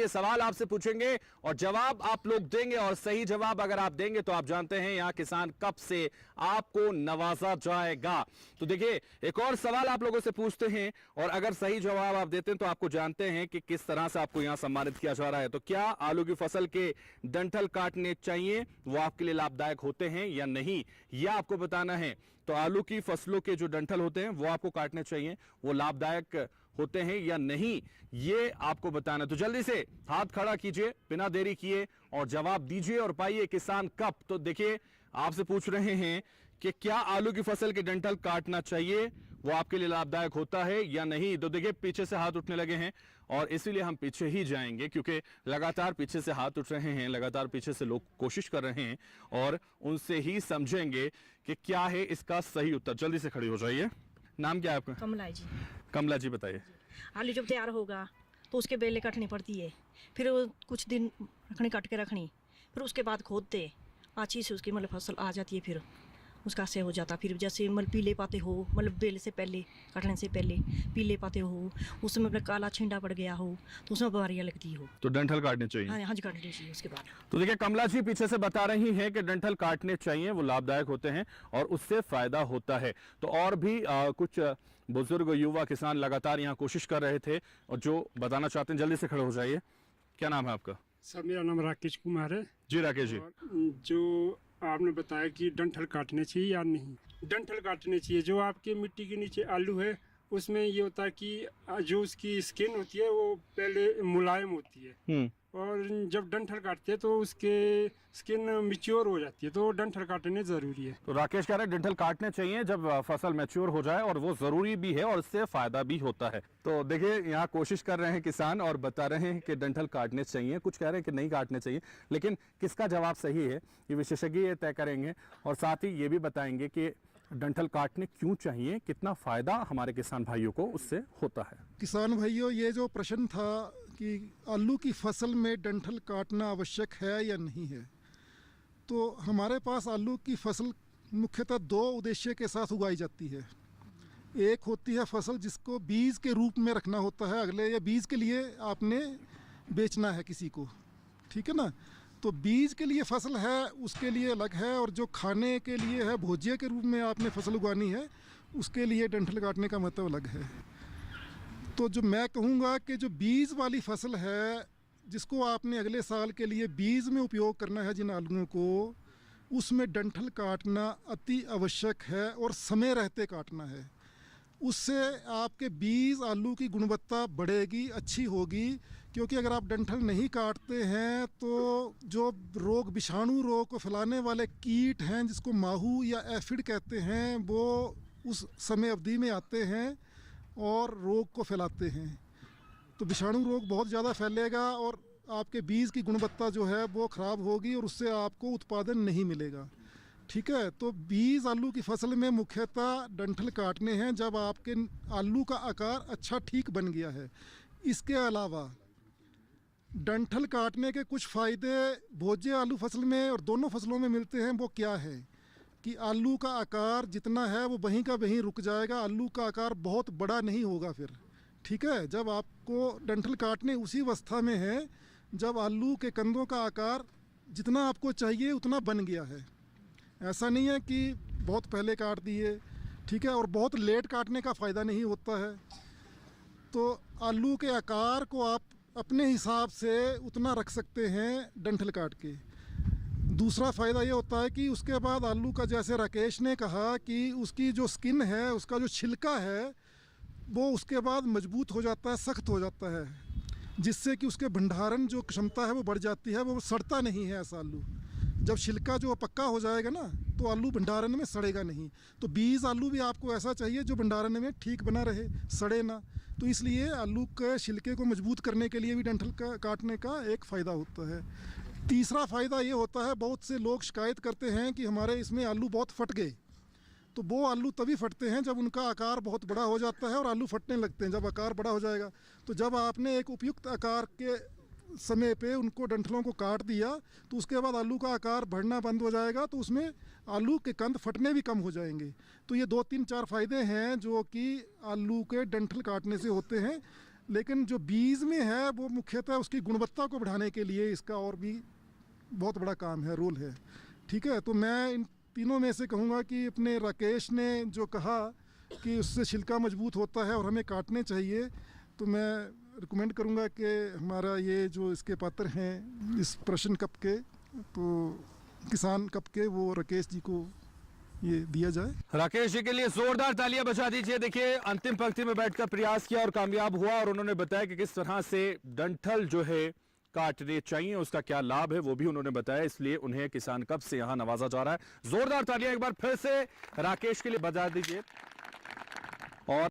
ये सवाल आपसे पूछेंगे और जवाब आप लोग देंगे, और सही जवाब अगर आप देंगे तो आप जानते हैं यहां किसान कप से आपको नवाजा जाएगा। तो देखिए एक और सवाल आप लोगों से पूछते हैं और अगर सही जवाब आप देते हैं तो आपको जानते हैं कि किस तरह से आपको यहां सम्मानित किया जा रहा है। तो क्या आलू की फसल के डंठल काटने चाहिए, वो आपके लिए लाभदायक होते हैं या नहीं, यह आपको बताना है। तो आलू की फसलों के जो डंठल होते हैं वो आपको काटने चाहिए, वो लाभदायक होते हैं या नहीं, ये आपको बताना। तो जल्दी से हाथ खड़ा कीजिए बिना देरी किए और जवाब दीजिए और पाइए किसान कप। तो देखिए आपसे पूछ रहे हैं कि क्या आलू की फसल के डंठल काटना चाहिए, वो आपके लिए लाभदायक होता है या नहीं। तो देखिए पीछे से हाथ उठने लगे हैं और इसीलिए हम पीछे ही जाएंगे क्योंकि लगातार पीछे से हाथ उठ रहे हैं, लगातार पीछे से लोग कोशिश कर रहे हैं और उनसे ही समझेंगे कि क्या है इसका सही उत्तर। जल्दी से खड़ी हो जाइए। नाम क्या है आपका? कमला जी। कमला जी बताइए। आलू जब तैयार होगा तो उसके बेले कटनी पड़ती है, फिर वो कुछ दिन रखनी, कट के रखनी, फिर उसके बाद खोदते अच्छी से उसकी मतलब फसल आ जाती है, फिर उसका से हो जाता। फिर जैसे मतलब पीले पाते हो, मतलब बेल से पहले, कटने से पहले पीले पाते हो, उसमें मतलब काला छींडा पड़ गया हो तो उसमें बीमारियाँ लगती हो, तो डंठल काटने चाहिए। हाँ जी, काटनी चाहिए उसके बाद। तो देखिए कमला जी पीछे से बता रही हैं कि डंठल काटने चाहिए, वो लाभदायक होते हैं और उससे फायदा होता है। तो और भी कुछ बुजुर्ग युवा किसान लगातार यहाँ कोशिश कर रहे थे और जो बताना चाहते हैं, जल्दी से खड़े हो जाइए। क्या नाम है आपका? सर मेरा नाम राकेश कुमार है। जी राकेश जी। जो आपने बताया कि डंठल काटने चाहिए या नहीं, डंठल काटने चाहिए। जो आपके मिट्टी के नीचे आलू है उसमें ये होता है कि जो उसकी स्किन होती है वो पहले मुलायम होती है और जब डंठल काटते हैं तो उसके स्किन मिच्योर हो जाती है, तो डंठल काटने जरूरी है। तो राकेश कह रहे हैं डंठल काटने चाहिए जब फसल मैच्योर हो जाए और वो जरूरी भी है और इससे फायदा भी होता है। तो देखिए यहाँ कोशिश कर रहे हैं किसान और बता रहे हैं कि डंठल काटने चाहिए, कुछ कह रहे हैं कि नहीं काटने चाहिए, लेकिन किसका जवाब सही है ये विशेषज्ञ तय करेंगे और साथ ही ये भी बताएंगे कि डंठल काटने क्यों चाहिए, कितना फायदा हमारे किसान भाइयों को उससे होता है। किसान भाइयों, ये जो प्रश्न था कि आलू की फसल में डंठल काटना आवश्यक है या नहीं है, तो हमारे पास आलू की फसल मुख्यतः दो उद्देश्य के साथ उगाई जाती है। एक होती है फसल जिसको बीज के रूप में रखना होता है अगले, या बीज के लिए आपने बेचना है किसी को, ठीक है ना। तो बीज के लिए फसल है उसके लिए अलग है, और जो खाने के लिए है, भोज्य के रूप में आपने फसल उगानी है, उसके लिए डंठल काटने का महत्व अलग है। तो जो मैं कहूँगा कि जो बीज वाली फसल है जिसको आपने अगले साल के लिए बीज में उपयोग करना है जिन आलूओं को, उसमें डंठल काटना अति आवश्यक है और समय रहते काटना है। उससे आपके बीज आलू की गुणवत्ता बढ़ेगी, अच्छी होगी। क्योंकि अगर आप डंठल नहीं काटते हैं तो जो रोग, विषाणु रोग को फैलाने वाले कीट हैं जिसको माहू या एफिड कहते हैं, वो उस समय अवधि में आते हैं और रोग को फैलाते हैं। तो विषाणु रोग बहुत ज़्यादा फैलेगा और आपके बीज की गुणवत्ता जो है वो ख़राब होगी और उससे आपको उत्पादन नहीं मिलेगा, ठीक है। तो बीज आलू की फसल में मुख्यतः डंठल काटने हैं जब आपके आलू का आकार अच्छा ठीक बन गया है। इसके अलावा डंठल काटने के कुछ फ़ायदे भोज्य आलू फसल में और दोनों फसलों में मिलते हैं। वो क्या है कि आलू का आकार जितना है वो वहीं का वहीं रुक जाएगा, आलू का आकार बहुत बड़ा नहीं होगा फिर, ठीक है। जब आपको डंठल काटने उसी अवस्था में है जब आलू के कंदों का आकार जितना आपको चाहिए उतना बन गया है। ऐसा नहीं है कि बहुत पहले काट दिए, ठीक है। और बहुत लेट काटने का फ़ायदा नहीं होता है। तो आलू के आकार को आप अपने हिसाब से उतना रख सकते हैं डंठल काट के। दूसरा फ़ायदा ये होता है कि उसके बाद आलू का, जैसे राकेश ने कहा कि उसकी जो स्किन है, उसका जो छिलका है वो उसके बाद मजबूत हो जाता है, सख्त हो जाता है, जिससे कि उसके भंडारण जो क्षमता है वो बढ़ जाती है, वो सड़ता नहीं है ऐसा आलू। जब छिलका जो पक्का हो जाएगा ना तो आलू भंडारण में सड़ेगा नहीं। तो बीज आलू भी आपको ऐसा चाहिए जो भंडारण में ठीक बना रहे, सड़े ना। तो इसलिए आलू के छिलके को मजबूत करने के लिए भी डंठल का काटने का एक फ़ायदा होता है। तीसरा फ़ायदा ये होता है, बहुत से लोग शिकायत करते हैं कि हमारे इसमें आलू बहुत फट गए। तो वो आलू तभी फटते हैं जब उनका आकार बहुत बड़ा हो जाता है और आलू फटने लगते हैं जब आकार बड़ा हो जाएगा। तो जब आपने एक उपयुक्त आकार के समय पे उनको डंठलों को काट दिया तो उसके बाद आलू का आकार बढ़ना बंद हो जाएगा, तो उसमें आलू के कंद फटने भी कम हो जाएंगे। तो ये 2-3-4 फ़ायदे हैं जो कि आलू के डंठल काटने से होते हैं। लेकिन जो बीज में है वो मुख्यतः उसकी गुणवत्ता को बढ़ाने के लिए इसका और भी बहुत बड़ा काम है, रोल है। ठीक है, तो मैं इन तीनों में से कहूँगा कि अपने राकेश ने जो कहा कि उससे छिलका मजबूत होता है और हमें काटने चाहिए, तो मैं रिकमेंड करूँगा कि हमारा ये जो इसके पात्र हैं इस प्रश्न कप के, तो किसान कप के, वो राकेश जी को ये दिया जाए। राकेश जी के लिए जोरदार तालियां बजा दीजिए। देखिए, अंतिम पंक्ति में बैठकर प्रयास किया और कामयाब हुआ, और उन्होंने बताया कि किस तरह से डंठल जो है काटने चाहिए, उसका क्या लाभ है वो भी उन्होंने बताया, इसलिए उन्हें किसान कप से यहां नवाजा जा रहा है। जोरदार तालियां एक बार फिर से राकेश के लिए बजा दीजिए।